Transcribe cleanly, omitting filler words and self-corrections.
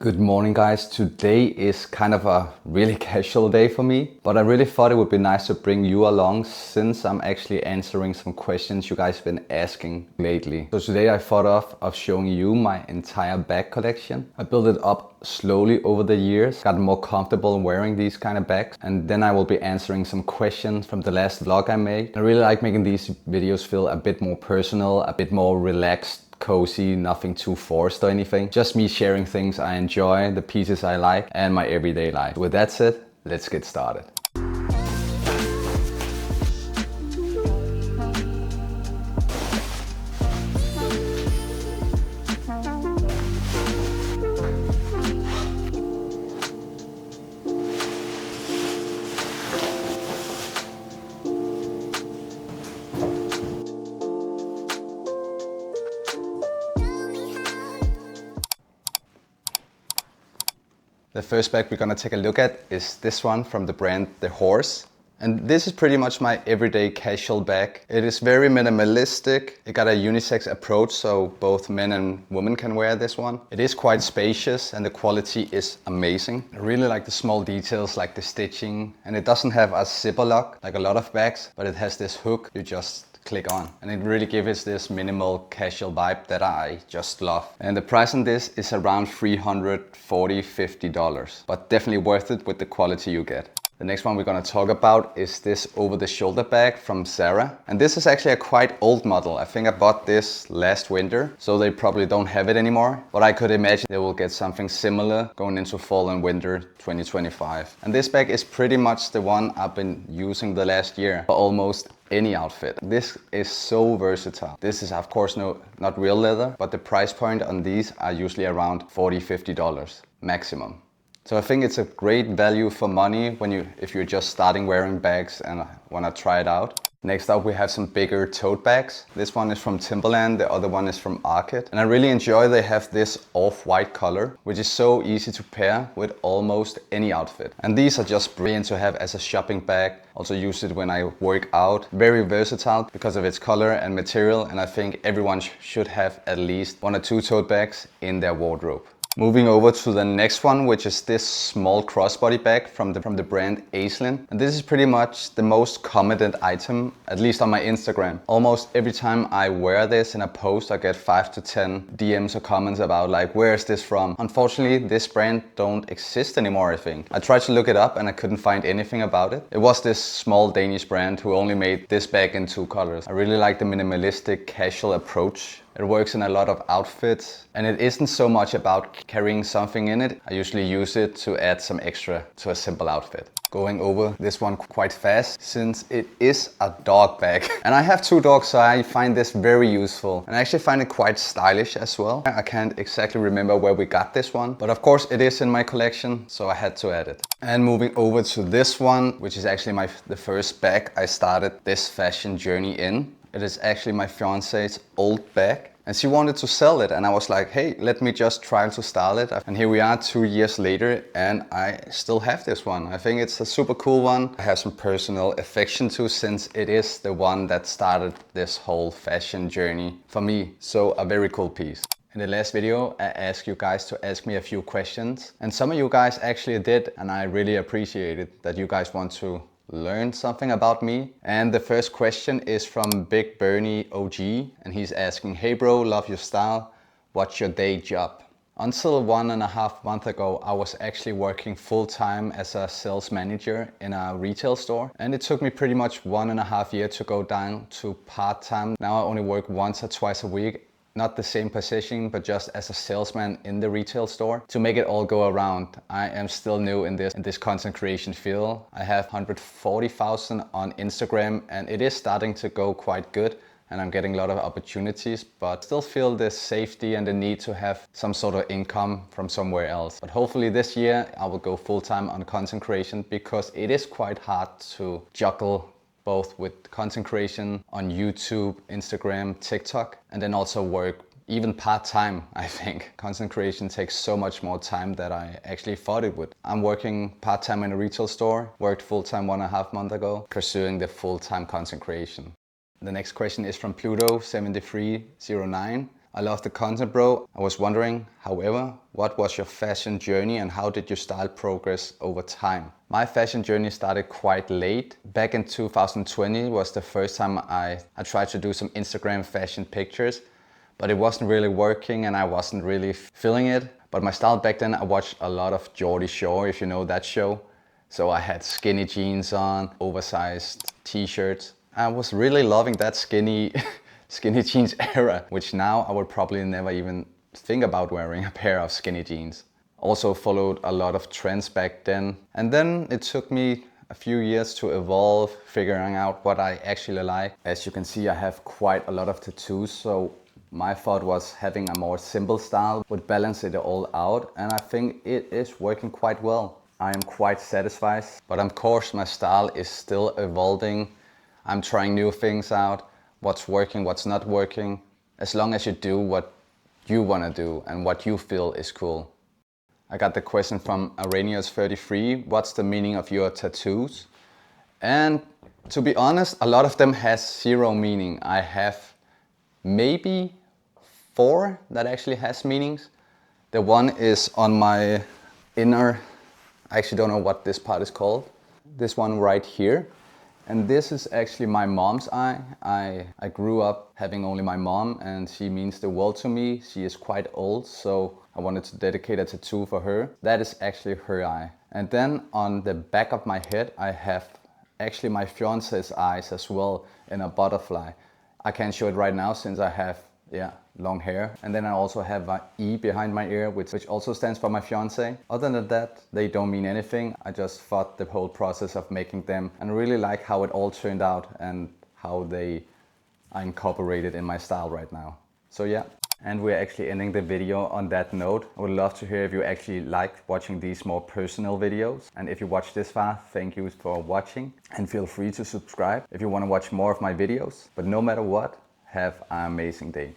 Good morning guys. Today is kind of a really casual day for me, but I really thought it would be nice to bring you along since I'm actually answering some questions you guys have been asking lately. So today I thought of showing you my entire bag collection. I built it up slowly over the years, got more comfortable wearing these kind of bags, and then I will be answering some questions from the last vlog I made. I really like making these videos feel a bit more personal, a bit more relaxed, cozy, nothing too forced or anything. Just me sharing things I enjoy, the pieces I like, and my everyday life. With that said, let's get started. The first bag we're gonna take a look at is this one from the brand The Horse. And this is pretty much my everyday casual bag. It is very minimalistic. It got a unisex approach, so both men and women can wear this one. It is quite spacious and the quality is amazing. I really like the small details like the stitching, and it doesn't have a zipper lock like a lot of bags, but it has this hook you just click on, and it really gives this minimal casual vibe that I just love. And the price on this is around $340–50, but definitely worth it with the quality you get. The next one we're gonna talk about is this over-the-shoulder bag from Zara. And this is actually a quite old model. I think I bought this last winter, so they probably don't have it anymore. But I could imagine they will get something similar going into fall and winter 2025. And this bag is pretty much the one I've been using the last year for almost any outfit. This is so versatile. This is of course not real leather, but the price point on these are usually around $40–50 maximum. So I think it's a great value for money if you're just starting wearing bags and want to try it out. Next up we have some bigger tote bags. This one is from Timberland, the other one is from Arket. And I really enjoy they have this off-white color, which is so easy to pair with almost any outfit. And these are just brilliant to have as a shopping bag. Also use it when I work out. Very versatile because of its color and material, and I think everyone should have at least 1 or 2 tote bags in their wardrobe. Moving over to the next one, which is this small crossbody bag from the brand Aislinn. And this is pretty much the most commented item, at least on my Instagram. Almost every time I wear this in a post, I get 5 to 10 DMs or comments about like, where is this from? Unfortunately, this brand don't exist anymore, I think. I tried to look it up and I couldn't find anything about it. It was this small Danish brand who only made this bag in 2 colors. I really like the minimalistic, casual approach. It works in a lot of outfits, and it isn't so much about carrying something in it. I usually use it to add some extra to a simple outfit. Going over this one quite fast since it is a dog bag. And I have 2 dogs, so I find this very useful. And I actually find it quite stylish as well. I can't exactly remember where we got this one, but of course it is in my collection, so I had to add it. And moving over to this one, which is actually the first bag I started this fashion journey in. It is actually my fiance's old bag. And she wanted to sell it, and I was like, hey, let me just try to style it. And here we are 2 years later, and I still have this one. I think it's a super cool one. I have some personal affection to, since it is the one that started this whole fashion journey for me. So a very cool piece. In the last video, I asked you guys to ask me a few questions, and some of you guys actually did, and I really appreciate it that you guys want to learn something about me. And the first question is from Big Bernie OG, and he's asking, hey bro, love your style, what's your day job? Until 1.5 months ago, I was actually working full-time as a sales manager in a retail store, and it took me pretty much 1.5 years to go down to part-time. Now I only work once or twice a week. Not the same position, but just as a salesman in the retail store to make it all go around. I am still new in this content creation field. I have 140,000 on Instagram, and it is starting to go quite good, and I'm getting a lot of opportunities, but still feel the safety and the need to have some sort of income from somewhere else. But hopefully this year I will go full-time on content creation, because it is quite hard to juggle both with content creation on YouTube, Instagram, TikTok, and then also work even part-time. I think content creation takes so much more time than I actually thought it would. I'm working part-time in a retail store, worked full-time 1.5 months ago, pursuing the full-time content creation. The next question is from Pluto7309. I love the content, bro. I was wondering, however, what was your fashion journey and how did your style progress over time? My fashion journey started quite late. Back in 2020 was the first time I tried to do some Instagram fashion pictures, but it wasn't really working and I wasn't really feeling it. But my style back then, I watched a lot of Geordie Shore, if you know that show. So I had skinny jeans on, oversized t-shirts. I was really loving that skinny jeans era, which now I would probably never even think about wearing a pair of skinny jeans. Also followed a lot of trends back then. And then it took me a few years to evolve, figuring out what I actually like. As you can see, I have quite a lot of tattoos, so my thought was having a more simple style would balance it all out, and I think it is working quite well. I am quite satisfied, but of course my style is still evolving. I'm trying new things out, what's working, what's not working, as long as you do what you want to do and what you feel is cool. I got the question from Arrhenius33, what's the meaning of your tattoos? And to be honest, a lot of them has zero meaning. I have maybe 4 that actually has meanings. The one is on my inner, I actually don't know what this part is called. This one right here. And this is actually my mom's eye. I grew up having only my mom and she means the world to me. She is quite old, so I wanted to dedicate a tattoo for her. That is actually her eye. And then on the back of my head, I have actually my fiance's eyes as well in a butterfly. I can't show it right now since I have, long hair. And then I also have an E behind my ear, which also stands for my fiance. Other than that, they don't mean anything. I just thought the whole process of making them and really like how it all turned out and how they are incorporated in my style right now. So yeah. And we're actually ending the video on that note. I would love to hear if you actually like watching these more personal videos. And if you watched this far, thank you for watching. And feel free to subscribe if you want to watch more of my videos. But no matter what, have an amazing day.